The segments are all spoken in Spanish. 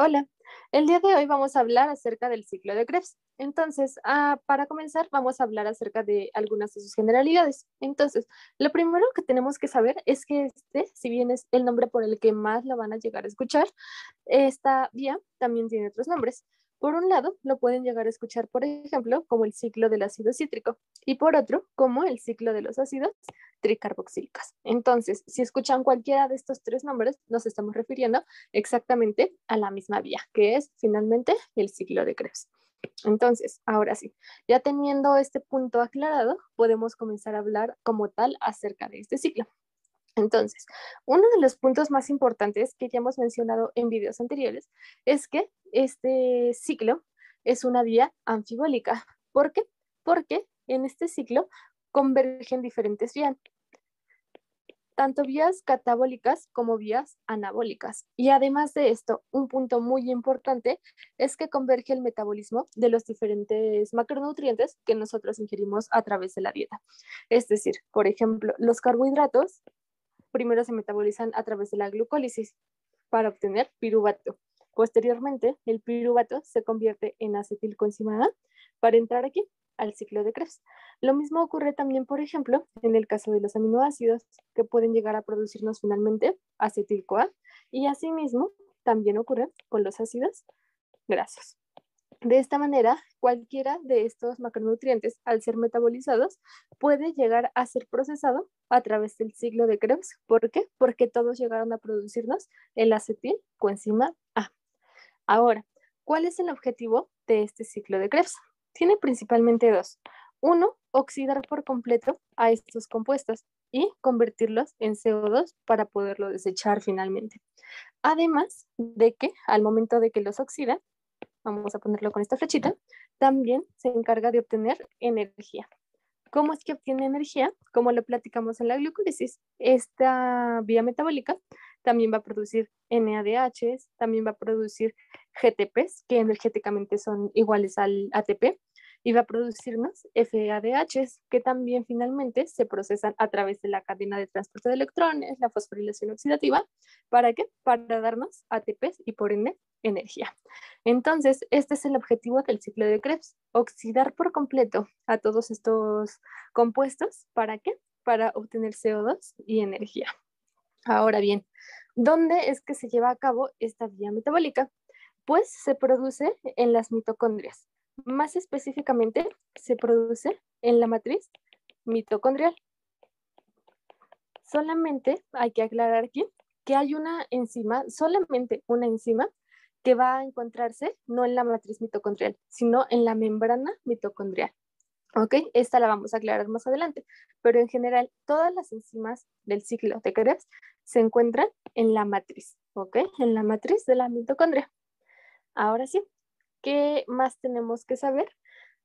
Hola, el día de hoy vamos a hablar acerca del ciclo de Krebs. Entonces, para comenzar, vamos a hablar acerca de algunas de sus generalidades. Entonces, lo primero que tenemos que saber es que si bien es el nombre por el que más lo van a llegar a escuchar, esta vía también tiene otros nombres. Por un lado, lo pueden llegar a escuchar, por ejemplo, como el ciclo del ácido cítrico y por otro, como el ciclo de los ácidos tricarboxílicos. Entonces, si escuchan cualquiera de estos tres nombres, nos estamos refiriendo exactamente a la misma vía, que es finalmente el ciclo de Krebs. Entonces, ahora sí, ya teniendo este punto aclarado, podemos comenzar a hablar como tal acerca de este ciclo. Entonces, uno de los puntos más importantes que ya hemos mencionado en videos anteriores es que este ciclo es una vía anfibólica. ¿Por qué? Porque en este ciclo convergen diferentes vías, tanto vías catabólicas como vías anabólicas. Y además de esto, un punto muy importante es que converge el metabolismo de los diferentes macronutrientes que nosotros ingerimos a través de la dieta. Es decir, por ejemplo, los carbohidratos primero se metabolizan a través de la glucólisis para obtener piruvato. Posteriormente, el piruvato se convierte en acetilcoenzima A para entrar aquí al ciclo de Krebs. Lo mismo ocurre también, por ejemplo, en el caso de los aminoácidos, que pueden llegar a producirnos finalmente acetil-CoA, y asimismo también ocurre con los ácidos grasos. De esta manera, cualquiera de estos macronutrientes, al ser metabolizados, puede llegar a ser procesado a través del ciclo de Krebs. ¿Por qué? Porque todos llegaron a producirnos el acetilcoenzima A. Ahora, ¿cuál es el objetivo de este ciclo de Krebs? Tiene principalmente dos. Uno, oxidar por completo a estos compuestos y convertirlos en CO2 para poderlo desechar finalmente. Además de que al momento de que los oxida, vamos a ponerlo con esta flechita, también se encarga de obtener energía. ¿Cómo es que obtiene energía? Como lo platicamos en la glucólisis, esta vía metabólica también va a producir NADH, también va a producir GTPs, que energéticamente son iguales al ATP, y va a producirnos FADHs, que también finalmente se procesan a través de la cadena de transporte de electrones, la fosforilación oxidativa. ¿Para qué? Para darnos ATPs y por ende energía. Entonces, este es el objetivo del ciclo de Krebs, oxidar por completo a todos estos compuestos. ¿Para qué? Para obtener CO2 y energía. Ahora bien, ¿dónde es que se lleva a cabo esta vía metabólica? Pues se produce en las mitocondrias. Más específicamente, se produce en la matriz mitocondrial. Solamente hay que aclarar aquí que hay una enzima, solamente una enzima, que va a encontrarse no en la matriz mitocondrial, sino en la membrana mitocondrial. ¿Ok? Esta la vamos a aclarar más adelante, pero en general todas las enzimas del ciclo de Krebs se encuentran en la matriz, ¿ok? En la matriz de la mitocondria. Ahora sí, ¿qué más tenemos que saber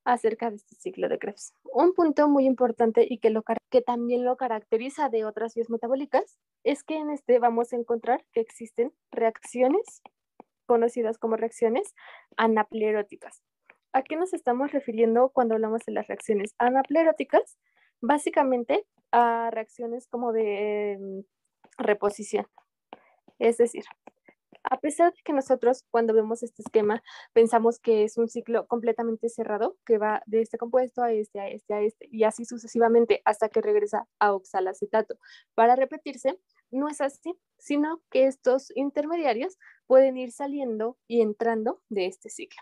acerca de este ciclo de Krebs? Un punto muy importante y que también lo caracteriza de otras vías metabólicas es que en este vamos a encontrar que existen reacciones conocidas como reacciones anapleróticas. ¿A qué nos estamos refiriendo cuando hablamos de las reacciones anapleróticas? Básicamente a reacciones como de reposición. Es decir, a pesar de que nosotros cuando vemos este esquema pensamos que es un ciclo completamente cerrado que va de este compuesto a este, a este, a este y así sucesivamente hasta que regresa a oxalacetato para repetirse, no es así, sino que estos intermediarios pueden ir saliendo y entrando de este ciclo.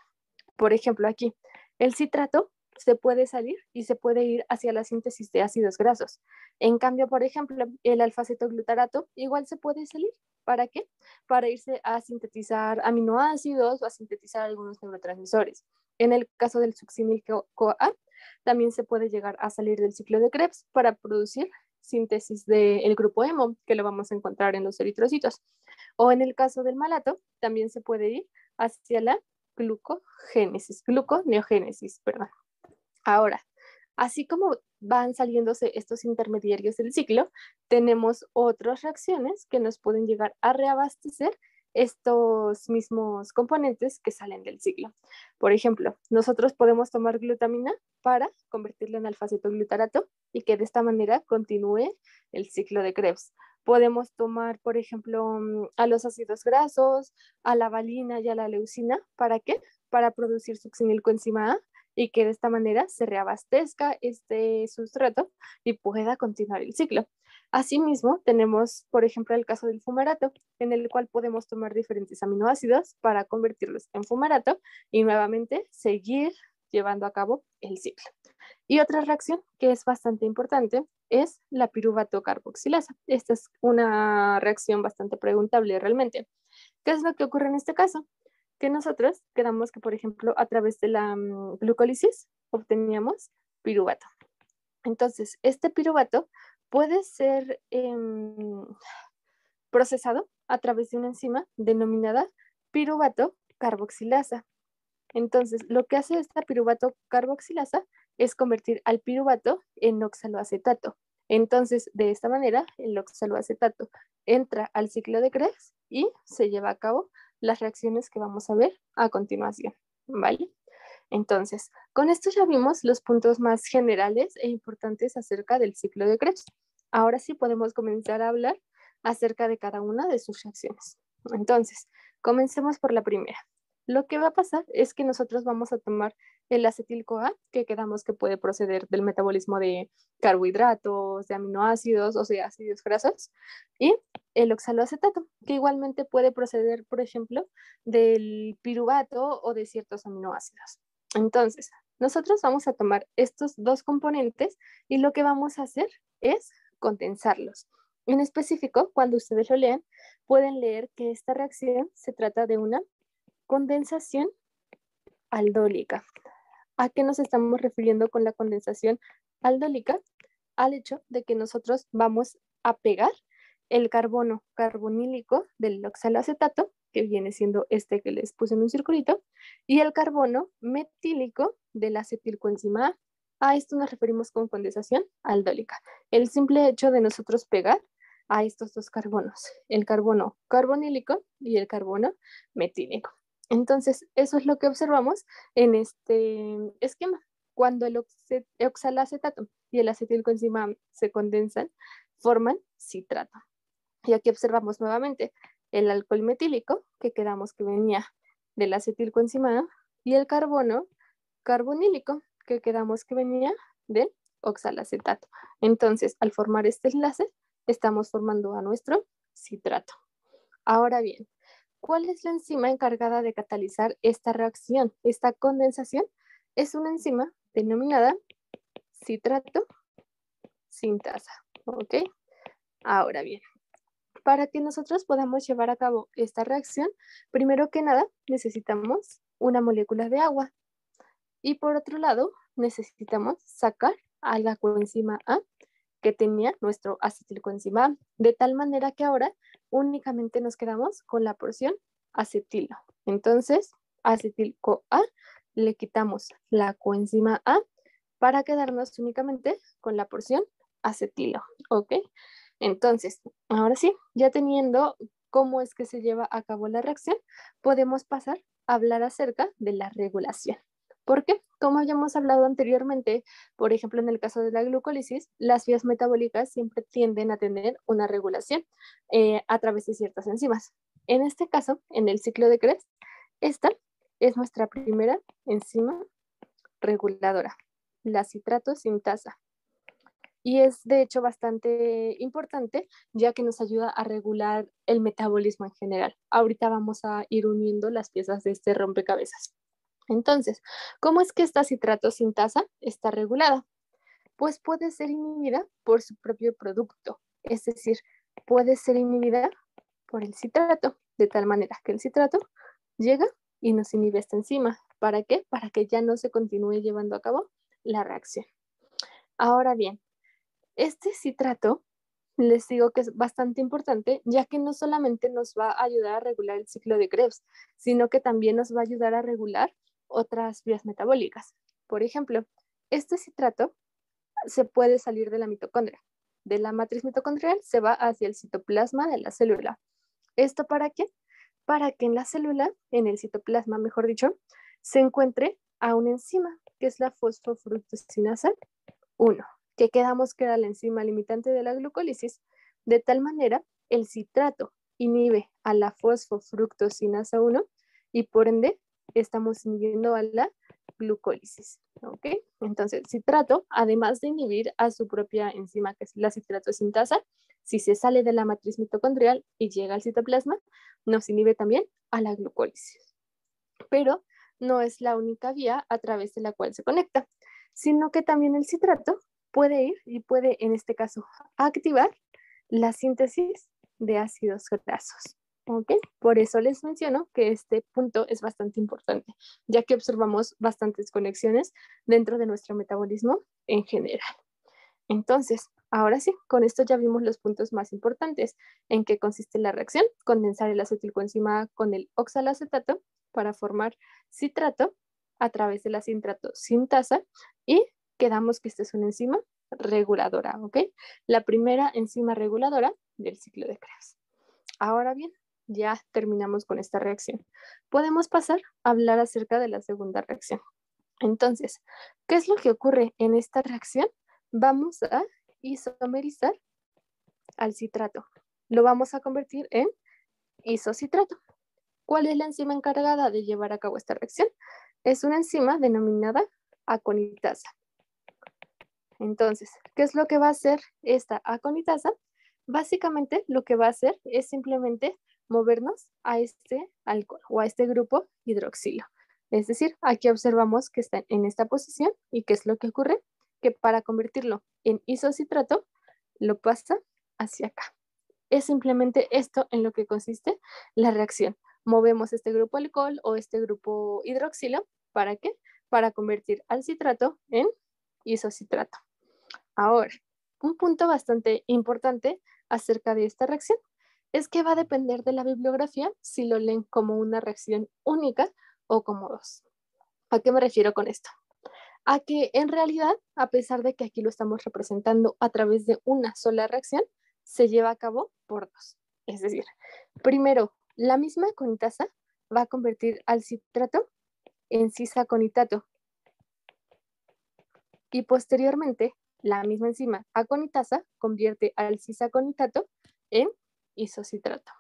Por ejemplo, aquí, el citrato se puede salir y se puede ir hacia la síntesis de ácidos grasos. En cambio, por ejemplo, el alfa-cetoglutarato igual se puede salir. ¿Para qué? Para irse a sintetizar aminoácidos o a sintetizar algunos neurotransmisores. En el caso del succinil-CoA, también se puede llegar a salir del ciclo de Krebs para producir síntesis del grupo hemo, que lo vamos a encontrar en los eritrocitos. O en el caso del malato, también se puede ir hacia la gluconeogénesis, perdón. Ahora, así como van saliéndose estos intermediarios del ciclo, tenemos otras reacciones que nos pueden llegar a reabastecer estos mismos componentes que salen del ciclo. Por ejemplo, nosotros podemos tomar glutamina para convertirla en alfa-cetoglutarato y que de esta manera continúe el ciclo de Krebs. Podemos tomar, por ejemplo, a los ácidos grasos, a la valina y a la leucina. ¿Para qué? Para producir succinilcoenzima A y que de esta manera se reabastezca este sustrato y pueda continuar el ciclo. Asimismo, tenemos, por ejemplo, el caso del fumarato, en el cual podemos tomar diferentes aminoácidos para convertirlos en fumarato y nuevamente seguir llevando a cabo el ciclo. Y otra reacción que es bastante importante es la piruvato carboxilasa. Esta es una reacción bastante preguntable realmente. ¿Qué es lo que ocurre en este caso? Que nosotros quedamos que, por ejemplo, a través de la glucólisis obteníamos piruvato. Entonces, este piruvato puede ser procesado a través de una enzima denominada piruvato carboxilasa. Entonces, lo que hace esta piruvato carboxilasa es convertir al piruvato en oxaloacetato. Entonces, de esta manera, el oxaloacetato entra al ciclo de Krebs y se lleva a cabo las reacciones que vamos a ver a continuación, ¿vale? Entonces, con esto ya vimos los puntos más generales e importantes acerca del ciclo de Krebs. Ahora sí podemos comenzar a hablar acerca de cada una de sus reacciones. Entonces, comencemos por la primera. Lo que va a pasar es que nosotros vamos a tomar el acetil-CoA, que quedamos que puede proceder del metabolismo de carbohidratos, de aminoácidos, o sea, ácidos grasos, y el oxaloacetato, que igualmente puede proceder, por ejemplo, del piruvato o de ciertos aminoácidos. Entonces, nosotros vamos a tomar estos dos componentes y lo que vamos a hacer es condensarlos. En específico, cuando ustedes lo lean, pueden leer que esta reacción se trata de una condensación aldólica. ¿A qué nos estamos refiriendo con la condensación aldólica? Al hecho de que nosotros vamos a pegar el carbono carbonílico del oxaloacetato, que viene siendo este que les puse en un circulito, y el carbono metílico de la acetilcoenzima A. A esto nos referimos con condensación aldólica. El simple hecho de nosotros pegar a estos dos carbonos, el carbono carbonílico y el carbono metílico. Entonces, eso es lo que observamos en este esquema. Cuando el oxalacetato y el acetilcoenzima se condensan, forman citrato. Y aquí observamos nuevamente el alcohol metílico, que quedamos que venía del acetilcoenzima, y el carbono carbonílico, que quedamos que venía del oxalacetato. Entonces, al formar este enlace, estamos formando a nuestro citrato. Ahora bien, ¿cuál es la enzima encargada de catalizar esta reacción? Esta condensación es una enzima denominada citrato sintasa. ¿Ok? Ahora bien, para que nosotros podamos llevar a cabo esta reacción, primero que nada necesitamos una molécula de agua y por otro lado necesitamos sacar a la coenzima A que tenía nuestro acetilcoenzima A, de tal manera que ahora únicamente nos quedamos con la porción acetilo. Entonces, acetil-CoA, le quitamos la coenzima A para quedarnos únicamente con la porción acetilo, ¿ok? Entonces, ahora sí, ya teniendo cómo es que se lleva a cabo la reacción, podemos pasar a hablar acerca de la regulación. Porque, como ya hemos hablado anteriormente, por ejemplo, en el caso de la glucólisis, las vías metabólicas siempre tienden a tener una regulación a través de ciertas enzimas. En este caso, en el ciclo de Krebs, esta es nuestra primera enzima reguladora, la citrato sintasa. Y es de hecho bastante importante ya que nos ayuda a regular el metabolismo en general. Ahorita vamos a ir uniendo las piezas de este rompecabezas. Entonces, ¿cómo es que esta citrato sintasa está regulada? Pues puede ser inhibida por su propio producto, es decir, puede ser inhibida por el citrato, de tal manera que el citrato llega y nos inhibe esta enzima. ¿Para qué? Para que ya no se continúe llevando a cabo la reacción. Ahora bien, este citrato les digo que es bastante importante, ya que no solamente nos va a ayudar a regular el ciclo de Krebs, sino que también nos va a ayudar a regular otras vías metabólicas. Por ejemplo, este citrato se puede salir de la mitocondria. De la matriz mitocondrial se va hacia el citoplasma de la célula. ¿Esto para qué? Para que en la célula, en el citoplasma, mejor dicho, se encuentre a una enzima, que es la fosfofructosinasa 1, que quedamos que era la enzima limitante de la glucólisis. De tal manera, el citrato inhibe a la fosfofructosinasa 1 y por ende estamos inhibiendo a la glucólisis. ¿Ok? Entonces, el citrato, además de inhibir a su propia enzima, que es la citrato sintasa, si se sale de la matriz mitocondrial y llega al citoplasma, nos inhibe también a la glucólisis. Pero no es la única vía a través de la cual se conecta, sino que también el citrato puede ir y puede, en este caso, activar la síntesis de ácidos grasos. ¿Ok? Por eso les menciono que este punto es bastante importante, ya que observamos bastantes conexiones dentro de nuestro metabolismo en general. Entonces, ahora sí, con esto ya vimos los puntos más importantes. ¿En qué consiste la reacción? Condensar el acetilcoenzima con el oxalacetato para formar citrato a través de la citrato sintasa y quedamos que esta es una enzima reguladora, ¿ok? La primera enzima reguladora del ciclo de Krebs. Ahora bien, ya terminamos con esta reacción. Podemos pasar a hablar acerca de la segunda reacción. Entonces, ¿qué es lo que ocurre en esta reacción? Vamos a isomerizar al citrato. Lo vamos a convertir en isocitrato. ¿Cuál es la enzima encargada de llevar a cabo esta reacción? Es una enzima denominada aconitasa. Entonces, ¿qué es lo que va a hacer esta aconitasa? Básicamente lo que va a hacer es simplemente movernos a este alcohol o a este grupo hidroxilo. Es decir, aquí observamos que está en esta posición y ¿qué es lo que ocurre? Que para convertirlo en isocitrato, lo pasa hacia acá. Es simplemente esto en lo que consiste la reacción. Movemos este grupo alcohol o este grupo hidroxilo, ¿para qué? Para convertir al citrato en isocitrato. Ahora, un punto bastante importante acerca de esta reacción es que va a depender de la bibliografía si lo leen como una reacción única o como dos. ¿A qué me refiero con esto? A que en realidad, a pesar de que aquí lo estamos representando a través de una sola reacción, se lleva a cabo por dos. Es decir, primero, la misma aconitasa va a convertir al citrato en cisaconitato y posteriormente la misma enzima aconitasa convierte al cisaconitato en isocitrato.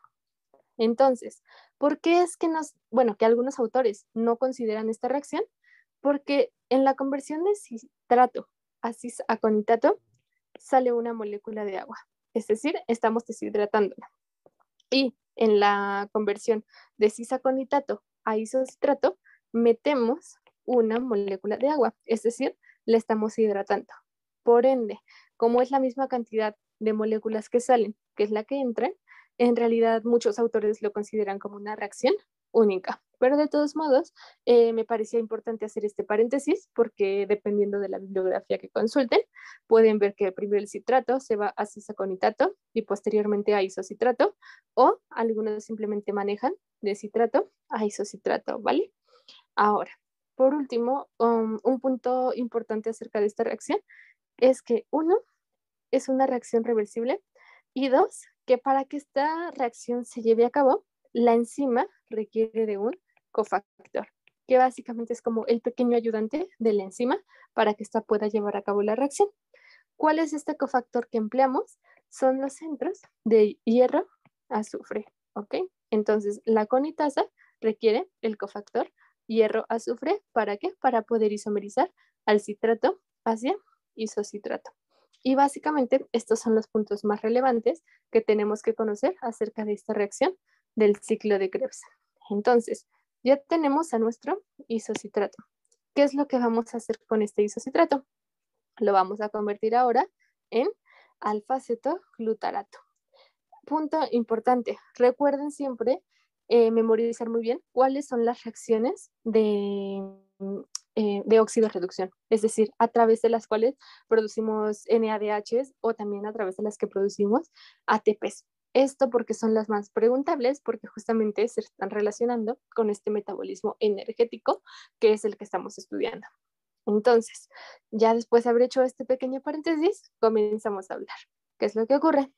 Entonces, ¿por qué es que que algunos autores no consideran esta reacción? Porque en la conversión de citrato a cisaconitato sale una molécula de agua, es decir, estamos deshidratándola. Y en la conversión de cisaconitato a isocitrato metemos una molécula de agua, es decir, la estamos hidratando. Por ende, como es la misma cantidad de moléculas que salen, que es la que entran, en realidad muchos autores lo consideran como una reacción única. Pero de todos modos, me parecía importante hacer este paréntesis porque dependiendo de la bibliografía que consulten, pueden ver que primero el citrato se va a cisaconitato y posteriormente a isocitrato, o algunos simplemente manejan de citrato a isocitrato, ¿vale? Ahora, por último, un punto importante acerca de esta reacción es que uno, es una reacción reversible y dos, que para que esta reacción se lleve a cabo, la enzima requiere de un cofactor, que básicamente es como el pequeño ayudante de la enzima para que ésta pueda llevar a cabo la reacción. ¿Cuál es este cofactor que empleamos? Son los centros de hierro-azufre, ¿ok? Entonces, la conitasa requiere el cofactor hierro-azufre, ¿para qué? Para poder isomerizar al citrato hacia isocitrato. Y básicamente estos son los puntos más relevantes que tenemos que conocer acerca de esta reacción del ciclo de Krebs. Entonces, ya tenemos a nuestro isocitrato. ¿Qué es lo que vamos a hacer con este isocitrato? Lo vamos a convertir ahora en alfa-cetoglutarato. Punto importante, recuerden siempre memorizar muy bien cuáles son las reacciones de oxidorreducción, es decir, a través de las cuales producimos NADHs o también a través de las que producimos ATPs. Esto porque son las más preguntables, porque justamente se están relacionando con este metabolismo energético que es el que estamos estudiando. Entonces, ya después de haber hecho este pequeño paréntesis, comenzamos a hablar. ¿Qué es lo que ocurre?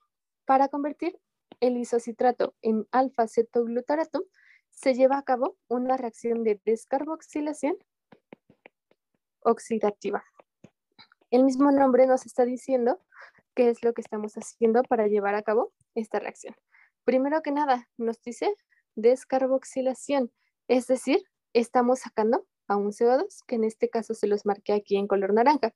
Para convertir el isocitrato en alfa-cetoglutarato, se lleva a cabo una reacción de descarboxilación oxidativa. El mismo nombre nos está diciendo qué es lo que estamos haciendo para llevar a cabo esta reacción. Primero que nada, nos dice descarboxilación, es decir, estamos sacando a un CO2, que en este caso se los marqué aquí en color naranja.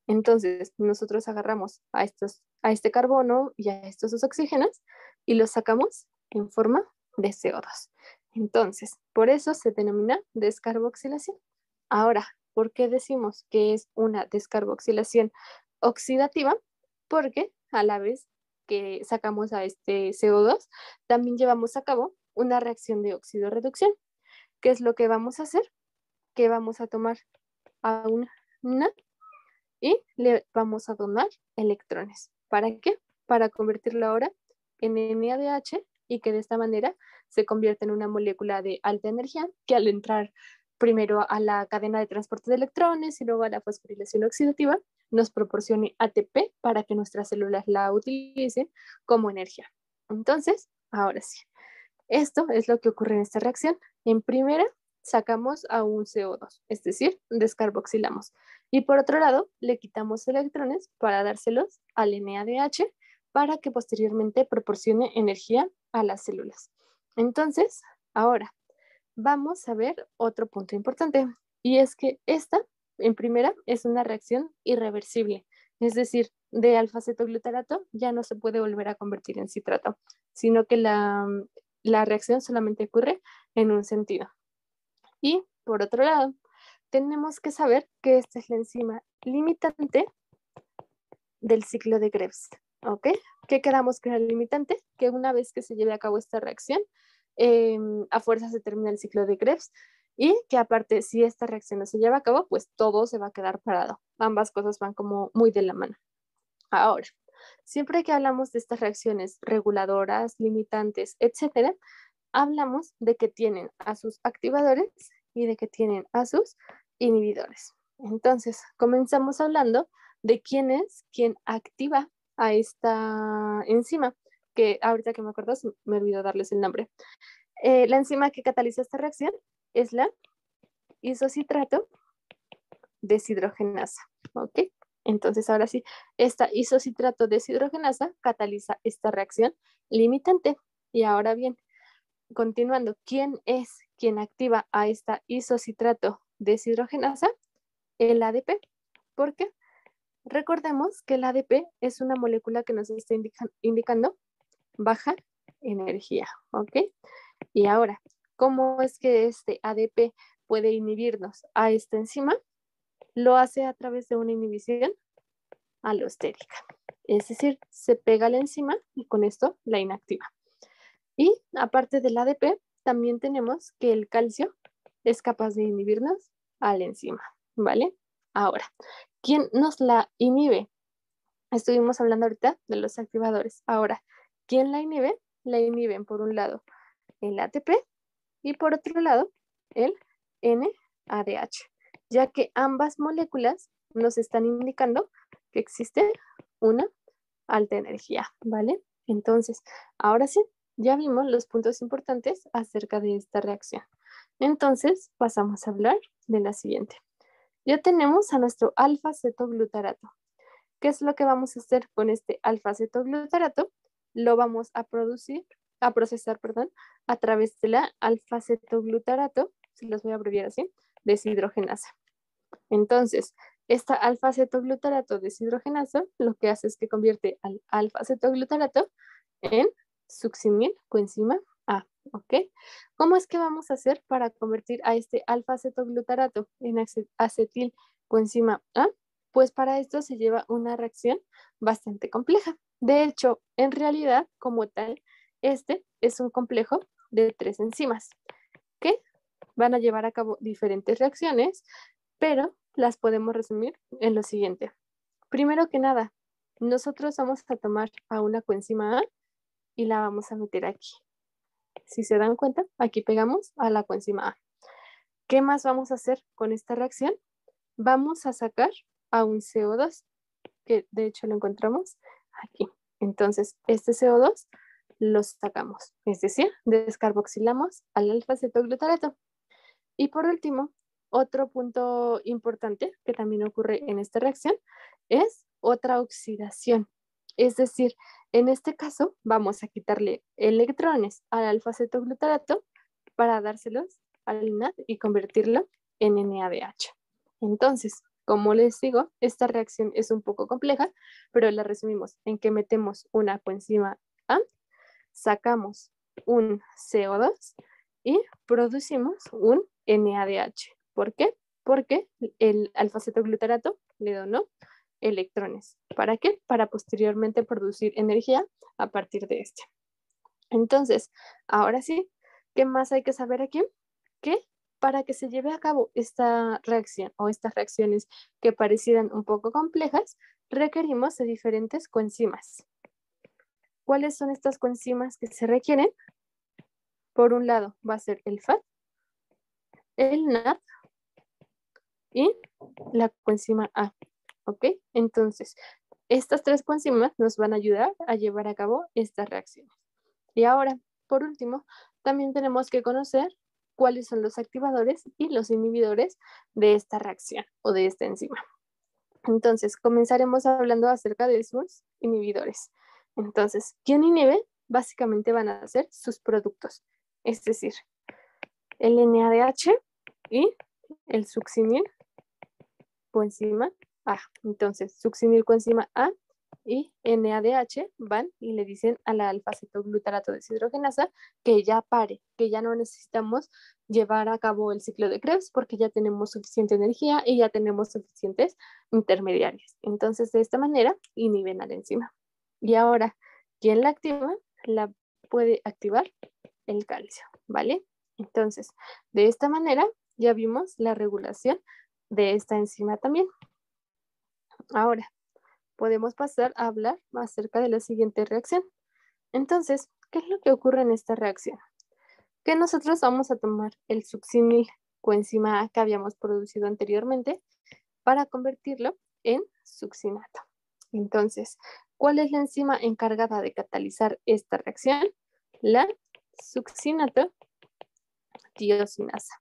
Entonces, nosotros agarramos a este carbono y a estos dos oxígenos y los sacamos en forma de CO2. Entonces, por eso se denomina descarboxilación. Ahora, ¿por qué decimos que es una descarboxilación oxidativa? Porque a la vez que sacamos a este CO2, también llevamos a cabo una reacción de óxido-reducción. ¿Qué es lo que vamos a hacer? Que vamos a tomar a una y le vamos a donar electrones. ¿Para qué? Para convertirlo ahora en NADH y que de esta manera se convierta en una molécula de alta energía que al entrar primero a la cadena de transporte de electrones y luego a la fosforilación oxidativa nos proporcione ATP para que nuestras células la utilicen como energía. Entonces, ahora sí, esto es lo que ocurre en esta reacción. En primera, sacamos a un CO2, es decir, descarboxilamos. Y por otro lado, le quitamos electrones para dárselos al NADH para que posteriormente proporcione energía a las células. Entonces, ahora vamos a ver otro punto importante y es que esta, en primera, es una reacción irreversible, es decir, de alfa-cetoglutarato ya no se puede volver a convertir en citrato, sino que la reacción solamente ocurre en un sentido. Y por otro lado, tenemos que saber que esta es la enzima limitante del ciclo de Krebs. ¿Ok? ¿Qué quedamos con el limitante? Que una vez que se lleve a cabo esta reacción, a fuerza se termina el ciclo de Krebs y que aparte, si esta reacción no se lleva a cabo, pues todo se va a quedar parado. Ambas cosas van como muy de la mano. Ahora, siempre que hablamos de estas reacciones reguladoras, limitantes, etcétera, hablamos de que tienen a sus activadores y de que tienen a sus inhibidores. Entonces, comenzamos hablando de quién es quien activa a esta enzima, que ahorita que me acuerdo me olvidó darles el nombre. La enzima que cataliza esta reacción es la isocitrato deshidrogenasa, ¿ok? Entonces, ahora sí, esta isocitrato deshidrogenasa cataliza esta reacción limitante. Y ahora bien, continuando, ¿quién es quien activa a esta isocitrato deshidrogenasa? El ADP. ¿Por qué? Recordemos que el ADP es una molécula que nos está indicando baja energía, ¿ok? Y ahora, ¿cómo es que este ADP puede inhibirnos a esta enzima? Lo hace a través de una inhibición alostérica. Es decir, se pega a la enzima y con esto la inactiva. Y aparte del ADP, también tenemos que el calcio es capaz de inhibirnos a la enzima, ¿vale? Ahora, ¿quién nos la inhibe? Estuvimos hablando ahorita de los activadores. Ahora, ¿quién la inhibe? La inhiben por un lado el ATP y por otro lado el NADH, ya que ambas moléculas nos están indicando que existe una alta energía, ¿vale? Entonces, ahora sí, ya vimos los puntos importantes acerca de esta reacción. Entonces, pasamos a hablar de la siguiente. Ya tenemos a nuestro alfa-cetoglutarato. ¿Qué es lo que vamos a hacer con este alfa-cetoglutarato? Lo vamos a procesar, a través de la alfa-cetoglutarato, si los voy a abreviar así, deshidrogenasa. Entonces, esta alfa-cetoglutarato deshidrogenasa lo que hace es que convierte al alfa-cetoglutarato en succinil coenzima A, ¿ok? ¿Cómo es que vamos a hacer para convertir a este alfa-cetoglutarato en acetil coenzima A? Pues para esto se lleva una reacción bastante compleja. De hecho, en realidad, como tal, este es un complejo de 3 enzimas que van a llevar a cabo diferentes reacciones, pero las podemos resumir en lo siguiente. Primero que nada, nosotros vamos a tomar a una coenzima A y la vamos a meter aquí. Si se dan cuenta, aquí pegamos a la coenzima A. ¿Qué más vamos a hacer con esta reacción? Vamos a sacar a un CO2, que de hecho lo encontramos aquí. Entonces, este CO2 lo sacamos, es decir, descarboxilamos al alfa-cetoglutarato. Y por último, otro punto importante que también ocurre en esta reacción es otra oxidación. Es decir, en este caso vamos a quitarle electrones al alfa-cetoglutarato para dárselos al NAD y convertirlo en NADH. Entonces, como les digo, esta reacción es un poco compleja, pero la resumimos en que metemos una coenzima A, sacamos un CO2 y producimos un NADH. ¿Por qué? Porque el alfa-cetoglutarato le donó electrones. ¿Para qué? Para posteriormente producir energía a partir de este. Entonces, ahora sí, ¿qué más hay que saber aquí? Que para que se lleve a cabo esta reacción o estas reacciones que parecieran un poco complejas, requerimos de diferentes coenzimas. ¿Cuáles son estas coenzimas que se requieren? Por un lado va a ser el FAT, el NAD y la coenzima A. ¿Ok? Entonces, estas tres coenzimas nos van a ayudar a llevar a cabo estas reacciones. Y ahora, por último, también tenemos que conocer cuáles son los activadores y los inhibidores de esta reacción o de esta enzima. Entonces, comenzaremos hablando acerca de sus inhibidores. Entonces, ¿quién inhibe? Básicamente van a ser sus productos, es decir, el NADH y el succinil coenzima A. Entonces, succinil coenzima A y NADH van y le dicen a la alfa-cetoglutarato deshidrogenasa que ya pare, que ya no necesitamos llevar a cabo el ciclo de Krebs porque ya tenemos suficiente energía y ya tenemos suficientes intermediarios. Entonces, de esta manera, inhiben a la enzima. Y ahora, ¿quién la activa? La puede activar el calcio, ¿vale? Entonces, de esta manera, ya vimos la regulación de esta enzima también. Ahora, podemos pasar a hablar acerca de la siguiente reacción. Entonces, ¿qué es lo que ocurre en esta reacción? Que nosotros vamos a tomar el succinil coenzima A que habíamos producido anteriormente para convertirlo en succinato. Entonces, ¿cuál es la enzima encargada de catalizar esta reacción? La succinato tiosinasa.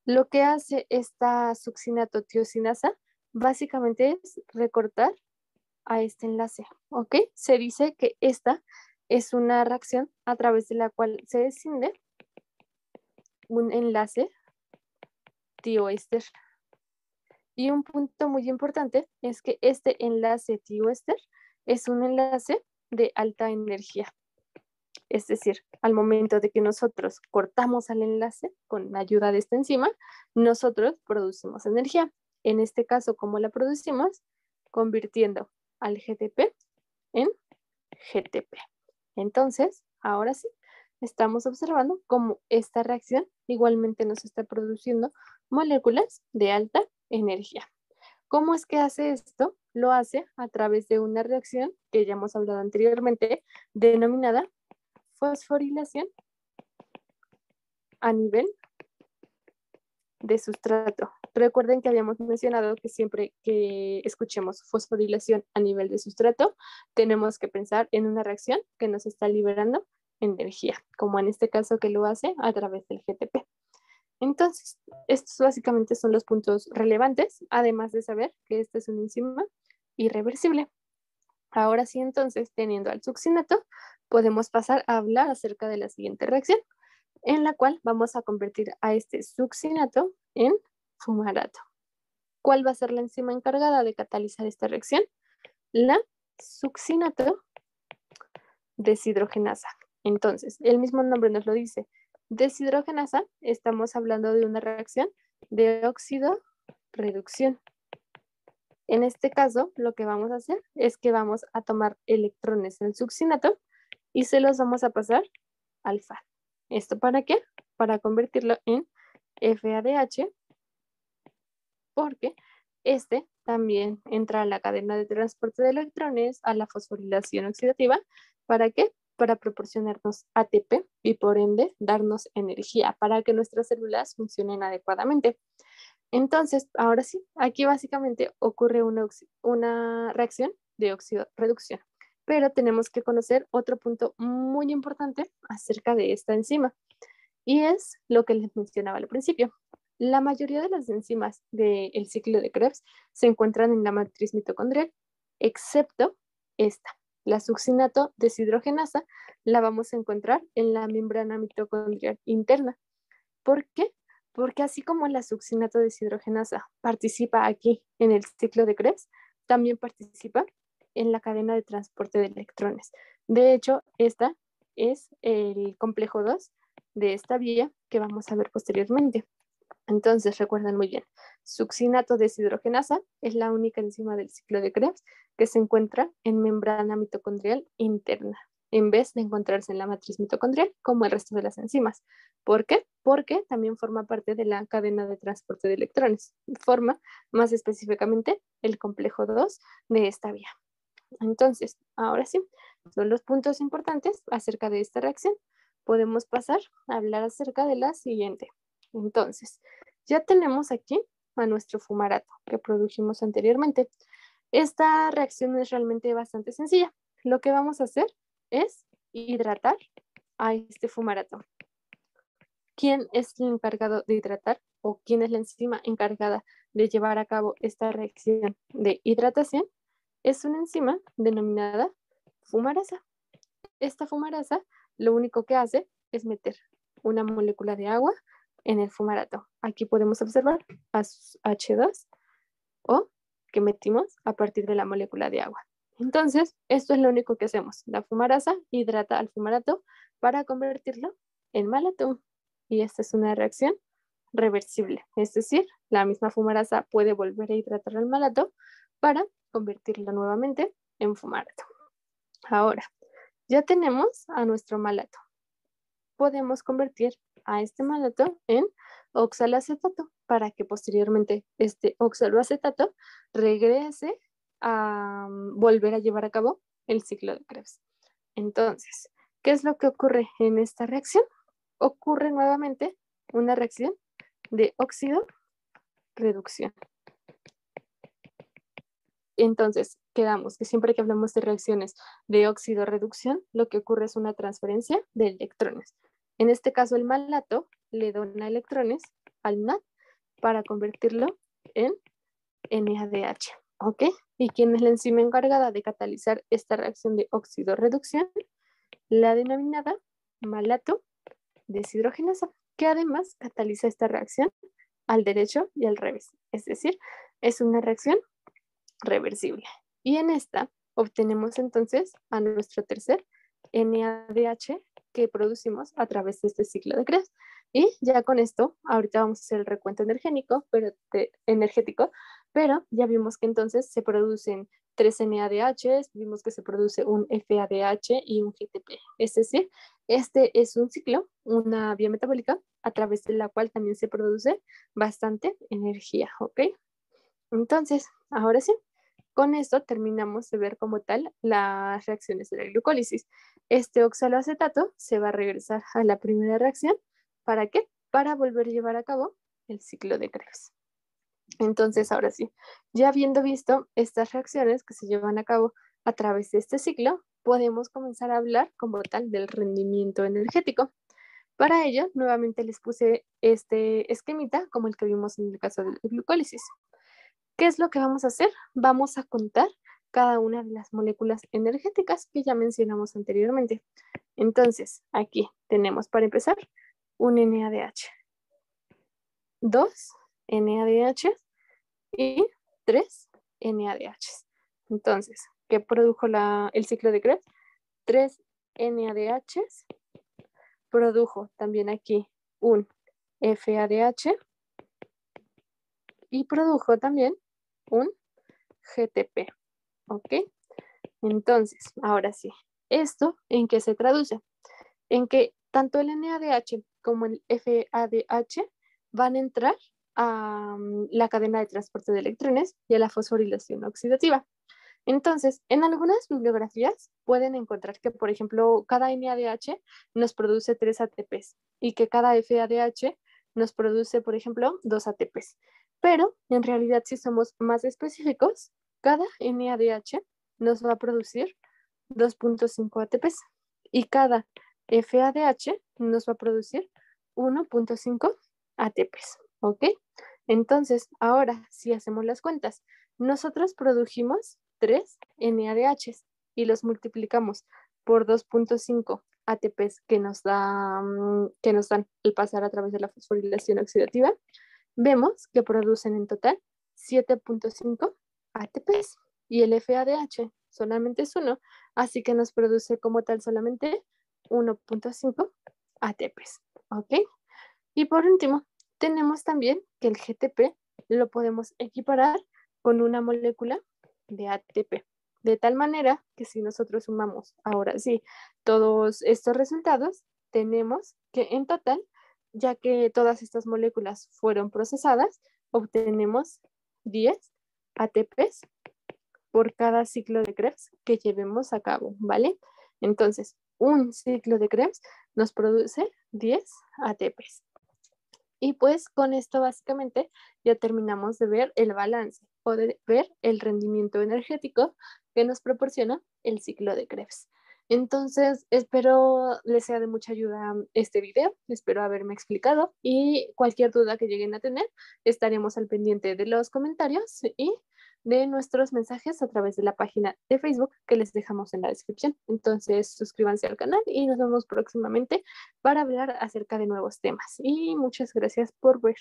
Lo que hace esta succinato tiosinasa básicamente es recortar a este enlace, ¿ok? Se dice que esta es una reacción a través de la cual se desciende un enlace tioéster. Y un punto muy importante es que este enlace tioéster es un enlace de alta energía. Es decir, al momento de que nosotros cortamos al enlace con la ayuda de esta enzima, nosotros producimos energía. En este caso, ¿cómo la producimos? Convirtiendo al GTP en GTP. Entonces, ahora sí, estamos observando cómo esta reacción igualmente nos está produciendo moléculas de alta energía. ¿Cómo es que hace esto? Lo hace a través de una reacción que ya hemos hablado anteriormente, denominada fosforilación a nivel de sustrato. Recuerden que habíamos mencionado que siempre que escuchemos fosforilación a nivel de sustrato, tenemos que pensar en una reacción que nos está liberando energía, como en este caso que lo hace a través del GTP. Entonces, estos básicamente son los puntos relevantes, además de saber que esta es una enzima irreversible. Ahora sí, entonces, teniendo al succinato, podemos pasar a hablar acerca de la siguiente reacción, en la cual vamos a convertir a este succinato en fumarato. ¿Cuál va a ser la enzima encargada de catalizar esta reacción? La succinato deshidrogenasa. Entonces, el mismo nombre nos lo dice. Deshidrogenasa, estamos hablando de una reacción de óxido-reducción. En este caso, lo que vamos a hacer es que vamos a tomar electrones del succinato y se los vamos a pasar al FAD. ¿Esto para qué? Para convertirlo en FADH, porque este también entra a la cadena de transporte de electrones, a la fosforilación oxidativa. ¿Para qué? Para proporcionarnos ATP y por ende darnos energía para que nuestras células funcionen adecuadamente. Entonces, ahora sí, aquí básicamente ocurre una reacción de óxido-reducción, pero tenemos que conocer otro punto muy importante acerca de esta enzima y es lo que les mencionaba al principio. La mayoría de las enzimas del ciclo de Krebs se encuentran en la matriz mitocondrial excepto esta. La succinato deshidrogenasa la vamos a encontrar en la membrana mitocondrial interna. ¿Por qué? Porque así como la succinato deshidrogenasa participa aquí en el ciclo de Krebs, también participa en la cadena de transporte de electrones. De hecho, esta es el complejo 2 de esta vía que vamos a ver posteriormente. Entonces, recuerden muy bien, succinato deshidrogenasa es la única enzima del ciclo de Krebs que se encuentra en membrana mitocondrial interna, en vez de encontrarse en la matriz mitocondrial como el resto de las enzimas. ¿Por qué? Porque también forma parte de la cadena de transporte de electrones. Forma más específicamente el complejo 2 de esta vía. Entonces, ahora sí, son los puntos importantes acerca de esta reacción. Podemos pasar a hablar acerca de la siguiente. Entonces, ya tenemos aquí a nuestro fumarato que produjimos anteriormente. Esta reacción es realmente bastante sencilla. Lo que vamos a hacer es hidratar a este fumarato. ¿Quién es el encargado de hidratar o quién es la enzima encargada de llevar a cabo esta reacción de hidratación? Es una enzima denominada fumarasa. Esta fumarasa lo único que hace es meter una molécula de agua en el fumarato. Aquí podemos observar H2 o que metimos a partir de la molécula de agua. Entonces, esto es lo único que hacemos. La fumarasa hidrata al fumarato para convertirlo en malato. Y esta es una reacción reversible. Es decir, la misma fumarasa puede volver a hidratar al malato para convertirlo nuevamente en fumarato. Ahora, ya tenemos a nuestro malato. Podemos convertir a este malato en oxaloacetato para que posteriormente este oxaloacetato regrese a volver a llevar a cabo el ciclo de Krebs. Entonces, ¿qué es lo que ocurre en esta reacción? Ocurre nuevamente una reacción de óxido-reducción. Entonces, quedamos que siempre que hablamos de reacciones de óxido-reducción, lo que ocurre es una transferencia de electrones. En este caso, el malato le dona electrones al NAD para convertirlo en NADH. ¿Ok? ¿Y quién es la enzima encargada de catalizar esta reacción de óxido-reducción? La denominada malato deshidrogenasa, que además cataliza esta reacción al derecho y al revés. Es decir, es una reacción reversible. Y en esta obtenemos entonces a nuestro tercer NADH que producimos a través de este ciclo de Krebs. Y ya con esto, ahorita vamos a hacer el recuento energético, pero ya vimos que entonces se producen 3 NADH, vimos que se produce un FADH y un GTP. Es decir, este es un ciclo, una vía metabólica, a través de la cual también se produce bastante energía, ¿ok? Entonces, ahora sí, con esto terminamos de ver como tal las reacciones de la glucólisis. Este oxaloacetato se va a regresar a la primera reacción. ¿Para qué? Para volver a llevar a cabo el ciclo de Krebs. Entonces, ahora sí, ya habiendo visto estas reacciones que se llevan a cabo a través de este ciclo, podemos comenzar a hablar como tal del rendimiento energético. Para ello, nuevamente les puse este esquemita como el que vimos en el caso de la glucólisis. ¿Qué es lo que vamos a hacer? Vamos a contar cada una de las moléculas energéticas que ya mencionamos anteriormente. Entonces, aquí tenemos para empezar un NADH, 2 NADH y 3 NADH. Entonces, ¿qué produjo el ciclo de Krebs? 3 NADH, produjo también aquí un FADH y produjo también un GTP. ¿Ok? Entonces, ahora sí, ¿esto en qué se traduce? En que tanto el NADH como el FADH van a entrar a la cadena de transporte de electrones y a la fosforilación oxidativa. Entonces, en algunas bibliografías pueden encontrar que, por ejemplo, cada NADH nos produce 3 ATPs y que cada FADH nos produce, por ejemplo, 2 ATPs. Pero, en realidad, si somos más específicos, cada NADH nos va a producir 2.5 ATPs y cada FADH nos va a producir 1.5 ATPs. ¿Ok? Entonces, ahora, si hacemos las cuentas, nosotros produjimos 3 NADHs y los multiplicamos por 2.5 ATPs que nos dan el pasar a través de la fosforilación oxidativa, vemos que producen en total 7.5 ATPs y el FADH solamente es 1, así que nos produce como tal solamente 1.5 ATPs, ¿ok? Y por último, tenemos también que el GTP lo podemos equiparar con una molécula de ATP, de tal manera que si nosotros sumamos ahora sí todos estos resultados, tenemos que en total, ya que todas estas moléculas fueron procesadas, obtenemos 10 ATPs por cada ciclo de Krebs que llevemos a cabo, ¿vale? Entonces, un ciclo de Krebs nos produce 10 ATPs. Y pues con esto básicamente ya terminamos de ver el balance o de ver el rendimiento energético que nos proporciona el ciclo de Krebs. Entonces, espero les sea de mucha ayuda este video, espero haberme explicado y cualquier duda que lleguen a tener, estaremos al pendiente de los comentarios y de nuestros mensajes a través de la página de Facebook que les dejamos en la descripción. Entonces, suscríbanse al canal y nos vemos próximamente para hablar acerca de nuevos temas. Y muchas gracias por ver.